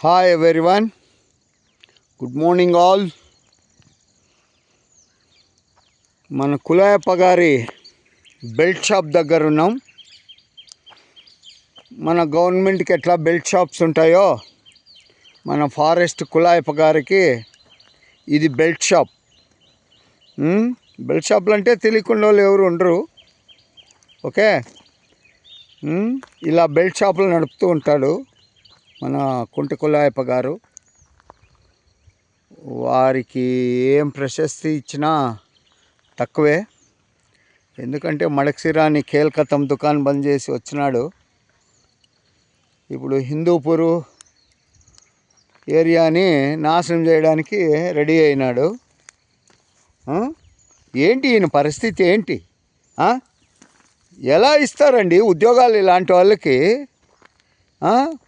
Hi everyone, good morning all. మన కులాయప్ప గారి belt shop దగ్గర ఉన్నాం. మన గవర్నమెంట్కి ఎట్లా బెల్ట్ షాప్స్ ఉంటాయో మన ఫారెస్ట్ కులాయప్ప గారికి ఇది బెల్ట్ షాప్. బెల్ట్ షాప్లు అంటే తెలియకుండా వాళ్ళు ఎవరు ఉండరు. ఓకే, ఇలా బెల్ట్ షాపులు నడుపుతూ ఉంటాడు మన కుంటి కులాయప్ప గారు. వారికి ఏం ప్రశస్తి ఇచ్చినా తక్కువే. ఎందుకంటే మడక్సిరాని కేల్కతం దుకాణం బంద్ చేసి వచ్చినాడు. ఇప్పుడు హిందూపూరు ఏరియాని నాశనం చేయడానికి రెడీ అయినాడు. ఏంటి ఈయన పరిస్థితి ఏంటి? ఎలా ఇస్తారండి ఉద్యోగాలు ఇలాంటి వాళ్ళకి?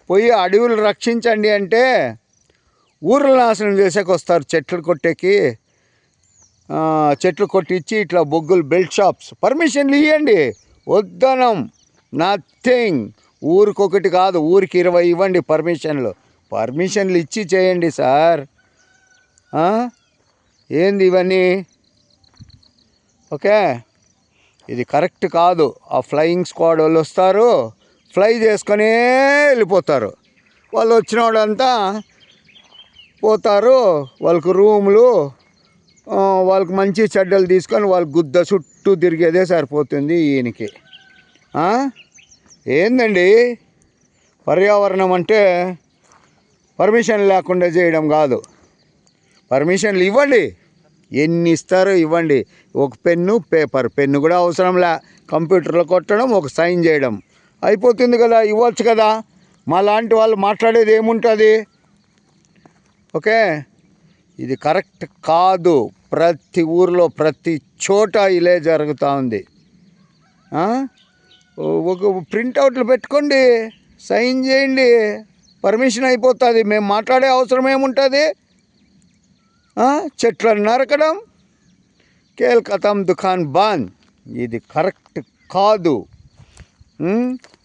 పోయి అడవులు రక్షించండి అంటే ఊర్లు నాశనం చేసేకి వస్తారు. చెట్లు కొట్టేకి, చెట్లు కొట్టించి ఇట్లా బొగ్గులు బెల్ట్ షాప్స్ పర్మిషన్లు ఇవ్వండి. వద్దనం, నథింగ్. ఊరికొకటి కాదు, ఊరికి 20 ఇవ్వండి పర్మిషన్లు ఇచ్చి చేయండి సార్. ఏంది ఇవన్నీ? ఓకే, ఇది కరెక్ట్ కాదు. ఆ ఫ్లయింగ్ స్క్వాడ్ వాళ్ళు వస్తారు, ఫ్లై చేసుకొని వెళ్ళిపోతారు. వాళ్ళు వచ్చిన వాళ్ళంతా పోతారు. వాళ్ళకు రూములు, వాళ్ళకి మంచి చెడ్డలు తీసుకొని వాళ్ళ గుద్ద చుట్టూ తిరిగేదే సరిపోతుంది ఈయనకి. ఏందండి పర్యావరణం అంటే? పర్మిషన్ లేకుండా చేయడం కాదు. పర్మిషన్లు ఇవ్వండి, ఎన్ని ఇస్తారో ఇవ్వండి. ఒక పెన్ను, పేపర్ పెన్ను కూడా అవసరంలే, కంప్యూటర్లో కొట్టడం, ఒక సైన్ చేయడం అయిపోతుంది కదా. ఇవ్వచ్చు కదా. మా లాంటి వాళ్ళు మాట్లాడేది ఏముంటుంది? ఓకే, ఇది కరెక్ట్ కాదు. ప్రతి ఊరిలో ప్రతి చోట ఇలే జరుగుతూ ఉంది. ఒక ప్రింట్అవుట్లు పెట్టుకోండి, సైన్ చేయండి, పర్మిషన్ అయిపోతుంది. మేము మాట్లాడే అవసరం ఏముంటుంది? చెట్లను నరకడం, కేల్కతం దుకాన్ బంద్, ఇది కరెక్ట్ కాదు.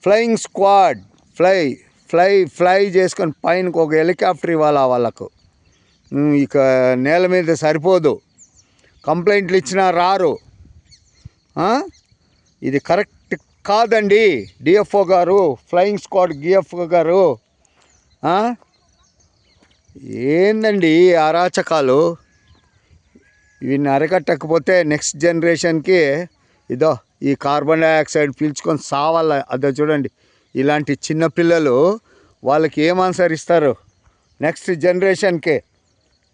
ఫ్లయింగ్ స్క్వాడ్ ఫ్లై చేసుకొని పైనకు ఒక హెలికాప్టర్ ఇవ్వాలి వాళ్ళకు. ఇక నేల మీద సరిపోదు. కంప్లైంట్లు ఇచ్చినా రారు. ఇది కరెక్ట్ కాదండి. డిఎఫ్ఓ గారు, ఫ్లయింగ్ స్క్వాడ్ డిఎఫ్ఓ గారు, ఏందండి అరాచకాలు? వీటిని అరకట్టకపోతే నెక్స్ట్ జనరేషన్కి ఇదో ఈ కార్బన్ డైఆక్సైడ్ పీల్చుకొని సావాల. అదో చూడండి, ఇలాంటి చిన్నపిల్లలు వాళ్ళకి ఏం ఆన్సర్ ఇస్తారు నెక్స్ట్ జనరేషన్కి?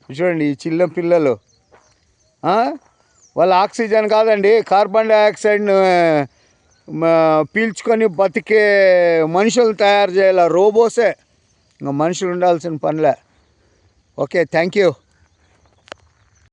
చూడండి, ఈ చిన్న పిల్లలు వాళ్ళ ఆక్సిజన్ కాదండి, కార్బన్ డైఆక్సైడ్ను పీల్చుకొని బతికే మనుషులు తయారు చేయాలి. రోబోసే, ఇంకా మనుషులు ఉండాల్సిన పనిలే. Okay, thank you.